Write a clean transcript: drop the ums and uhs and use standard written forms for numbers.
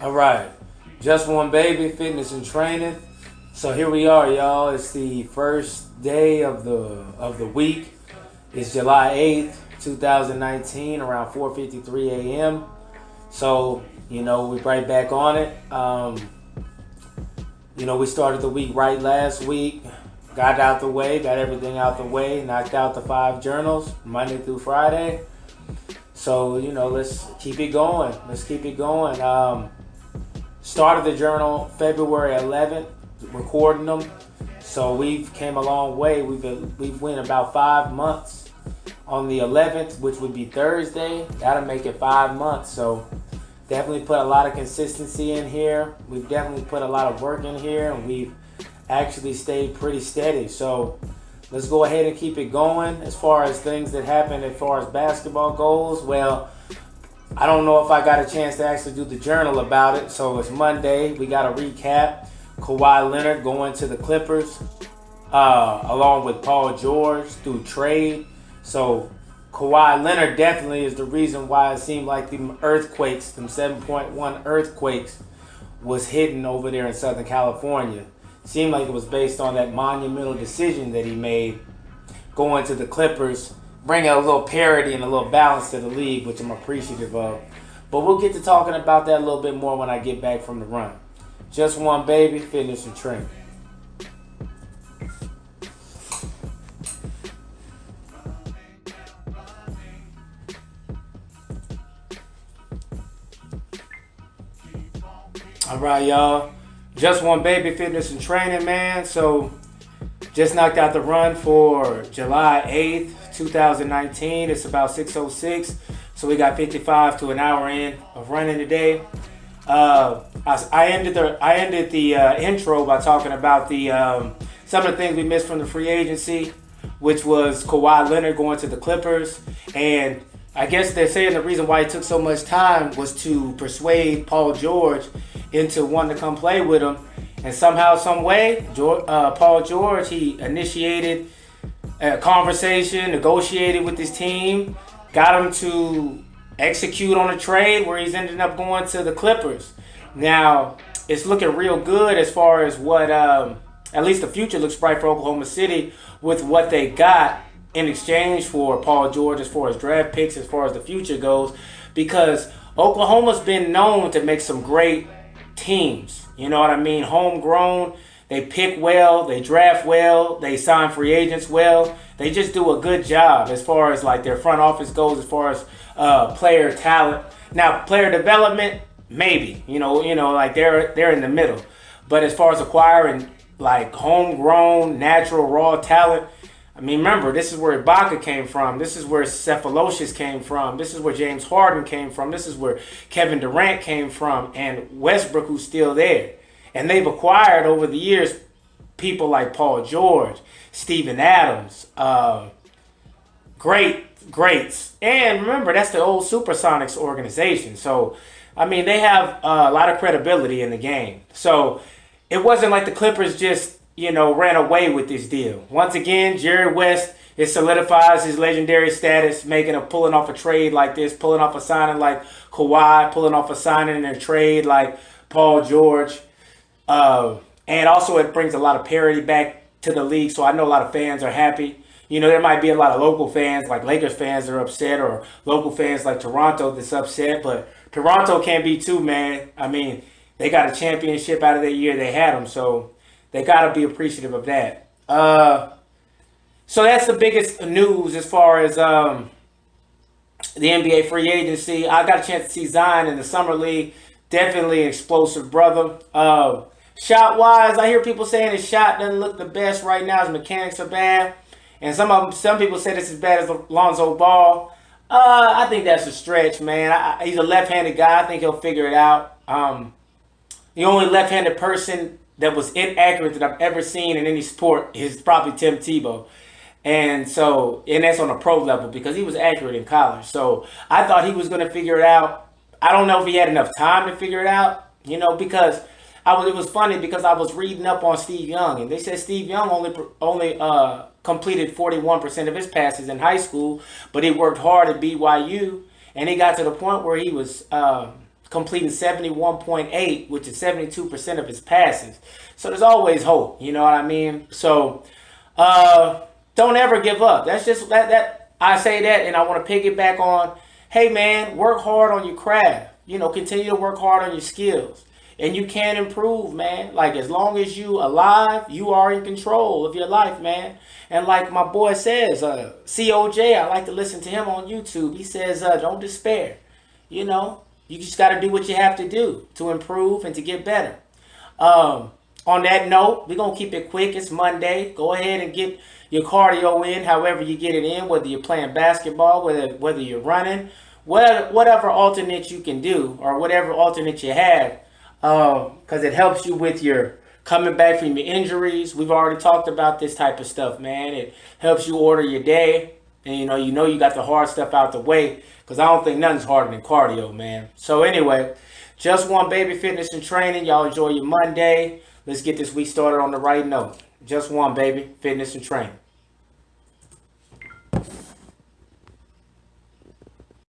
All right, just one baby, fitness and training. So here we are, y'all. It's the first day of the week. It's July 8th, 2019, around 4:53 a.m. So we're right back on it. We started the week right last week. Got out the way, got everything out the way, knocked out the 5 journals Monday through Friday. So let's keep it going. Let's keep it going. Started the journal February 11th, recording them. So we've came a long way. We've went about 5 months on the 11th, which would be Thursday. That'll make it 5 months. So definitely put a lot of consistency in here. We've definitely put a lot of work in here, and we've actually stayed pretty steady. So let's go ahead and keep it going. As far as things that happened as far as basketball goes, well, I don't know if I got a chance to actually do the journal about it. So it's Monday. We got a recap. Kawhi Leonard going to the Clippers, along with Paul George through trade. So Kawhi Leonard definitely is the reason why it seemed like them earthquakes, them 7.1 earthquakes, was hitting over there in Southern California. Seemed like it was based on that monumental decision that he made going to the Clippers, bringing a little parity and a little balance to the league, which I'm appreciative of. But we'll get to talking about that a little bit more when I get back from the run. Just one baby, fitness and training. All right, y'all. Just one baby, fitness and training, man. So just knocked out the run for July 8th, 2019. It's about 6:06. So we got 55 to an hour in of running today. I ended the intro by talking about some of the things we missed from the free agency, which was Kawhi Leonard going to the Clippers. And I guess they're saying the reason why it took so much time was to persuade Paul George into wanting to come play with him. And somehow, some way, Paul George, he initiated a conversation, negotiated with his team, got him to execute on a trade where he's ended up going to the Clippers. Now, it's looking real good as far as what, at least the future looks bright for Oklahoma City with what they got in exchange for Paul George as far as draft picks, as far as the future goes, because Oklahoma's been known to make some great teams. You know what I mean? Homegrown. They pick well, they draft well, they sign free agents well. They just do a good job as far as like their front office goes, as far as player talent. Now, player development, maybe, like they're in the middle. But as far as acquiring like homegrown, natural, raw talent, I mean, remember, this is where Ibaka came from. This is where Cephalosius came from. This is where James Harden came from. This is where Kevin Durant came from, and Westbrook, who's still there. And they've acquired over the years people like Paul George, Steven Adams, greats. And remember, that's the old Supersonics organization. So, I mean, they have a lot of credibility in the game. So, it wasn't like the Clippers just, ran away with this deal. Once again, Jerry West, it solidifies his legendary status, pulling off a trade like this, pulling off a signing like Kawhi, pulling off a signing in a trade like Paul George. And also it brings a lot of parity back to the league, so I know a lot of fans are happy. There might be a lot of local fans, like Lakers fans, that are upset, or local fans like Toronto that's upset, but Toronto can be too, man. I mean, they got a championship out of that year they had them, so they got to be appreciative of that. So that's the biggest news as far as the NBA free agency. I got a chance to see Zion in the Summer League. Definitely an explosive brother. Shot-wise, I hear people saying his shot doesn't look the best right now. His mechanics are bad. And some people say it's as bad as Lonzo Ball. I think that's a stretch, man. He's a left-handed guy. I think he'll figure it out. The only left-handed person that was inaccurate that I've ever seen in any sport is probably Tim Tebow. And that's on a pro level because he was accurate in college. So I thought he was going to figure it out. I don't know if he had enough time to figure it out, because it was funny because I was reading up on Steve Young, and they said Steve Young only completed 41% of his passes in high school, but he worked hard at BYU, and he got to the point where he was completing 71.8, which is 72% of his passes. So there's always hope. You know what I mean? So don't ever give up. That's just that I say that, and I want to piggyback on. Hey man, work hard on your craft. You know, continue to work hard on your skills. And you can improve, man. Like, as long as you alive, you are in control of your life, man. And like my boy says, COJ, I like to listen to him on YouTube. He says, don't despair. You know, you just got to do what you have to do to improve and to get better. On that note, we're going to keep it quick. It's Monday. Go ahead and get your cardio in, however you get it in, whether you're playing basketball, whether you're running, whatever alternate you can do, or whatever alternate you have, because it helps you with your coming back from your injuries. We've already talked about this type of stuff, man. It helps you order your day, and you know you got the hard stuff out the way, because I don't think nothing's harder than cardio, man. So anyway, Just One Baby Fitness and Training. Y'all enjoy your Monday. Let's get this week started on the right note. Just One Baby Fitness and Training.